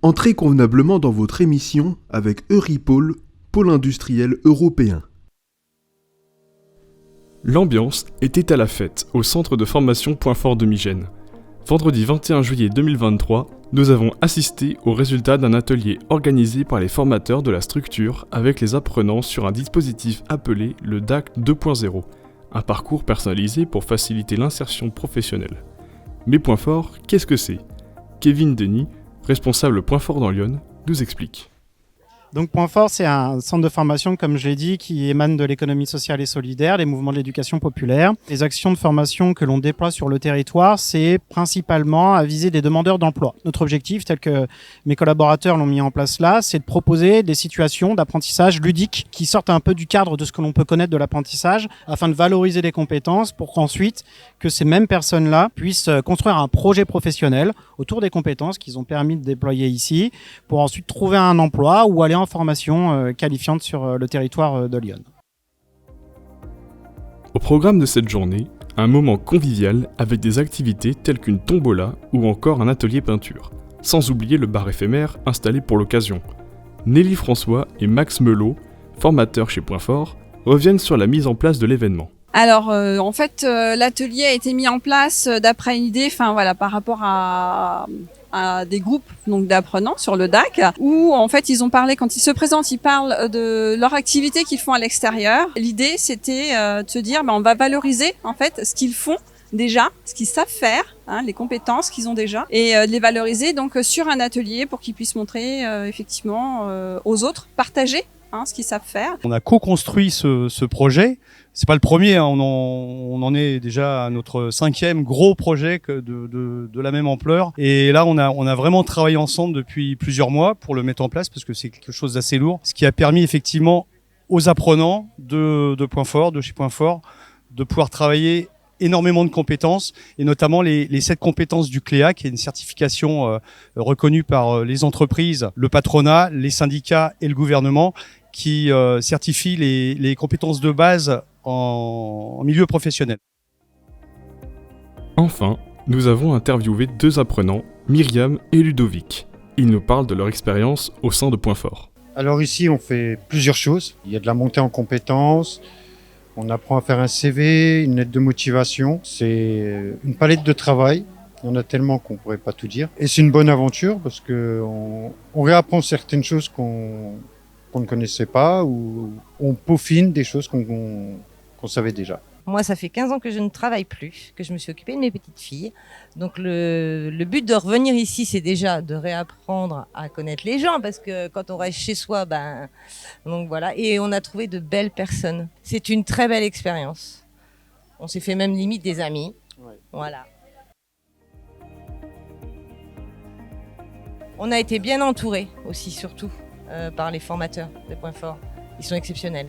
Entrez convenablement dans votre émission avec Euripol, pôle industriel européen. L'ambiance était à la fête au centre de formation Point Fort de Migène. Vendredi 21 juillet 2023, nous avons assisté au résultat d'un atelier organisé par les formateurs de la structure avec les apprenants sur un dispositif appelé le DAC 2.0, un parcours personnalisé pour faciliter l'insertion professionnelle. Mais Point Fort, qu'est-ce que c'est ? Kevin Denis, responsable Point Fort dans l'Yonne, nous explique. Donc Point Fort, c'est un centre de formation, comme je l'ai dit, qui émane de l'économie sociale et solidaire, des mouvements de l'éducation populaire. Les actions de formation que l'on déploie sur le territoire, c'est principalement à viser des demandeurs d'emploi. Notre objectif, tel que mes collaborateurs l'ont mis en place là, c'est de proposer des situations d'apprentissage ludique qui sortent un peu du cadre de ce que l'on peut connaître de l'apprentissage, afin de valoriser les compétences pour qu'ensuite, que ces mêmes personnes-là puissent construire un projet professionnel autour des compétences qu'ils ont permis de déployer ici, pour ensuite trouver un emploi ou aller en formation qualifiante sur le territoire de Lyon. Au programme de cette journée, un moment convivial avec des activités telles qu'une tombola ou encore un atelier peinture, sans oublier le bar éphémère installé pour l'occasion. Nelly François et Max Melot, formateurs chez Point Fort, reviennent sur la mise en place de l'événement. Alors en fait l'atelier a été mis en place d'après une idée, par rapport à des groupes donc d'apprenants sur le DAC, où en fait ils ont parlé, quand ils se présentent, ils parlent de leur activité qu'ils font à l'extérieur. L'idée c'était de se dire on va valoriser en fait ce qu'ils font déjà, ce qu'ils savent faire, les compétences qu'ils ont déjà, et de les valoriser donc sur un atelier pour qu'ils puissent montrer effectivement aux autres, partager ce qu'ils savent faire. On a co-construit ce projet. C'est pas le premier, on en est déjà à notre 5e gros projet de la même ampleur. Et là, on a vraiment travaillé ensemble depuis plusieurs mois pour le mettre en place, parce que c'est quelque chose d'assez lourd. Ce qui a permis effectivement aux apprenants de Point Fort, de chez Point Fort, de pouvoir travailler énormément de compétences, et notamment les 7 compétences du CLEA, qui est une certification reconnue par les entreprises, le patronat, les syndicats et le gouvernement, qui certifie les compétences de base en milieu professionnel. Enfin, nous avons interviewé 2 apprenants, Myriam et Ludovic. Ils nous parlent de leur expérience au sein de Point Fort. Alors ici, on fait plusieurs choses. Il y a de la montée en compétences, on apprend à faire un CV, une lettre de motivation. C'est une palette de travail. Il y en a tellement qu'on ne pourrait pas tout dire. Et c'est une bonne aventure parce qu'on réapprend certaines choses qu'on ne connaissait pas, ou on peaufine des choses qu'on savait déjà. Moi, ça fait 15 ans que je ne travaille plus, que je me suis occupée de mes petites filles. Donc le but de revenir ici, c'est déjà de réapprendre à connaître les gens, parce que quand on reste chez soi, donc voilà. Et on a trouvé de belles personnes. C'est une très belle expérience. On s'est fait même limite des amis. Ouais. Voilà. On a été bien entourés aussi, surtout par les formateurs de Point Fort. Ils sont exceptionnels.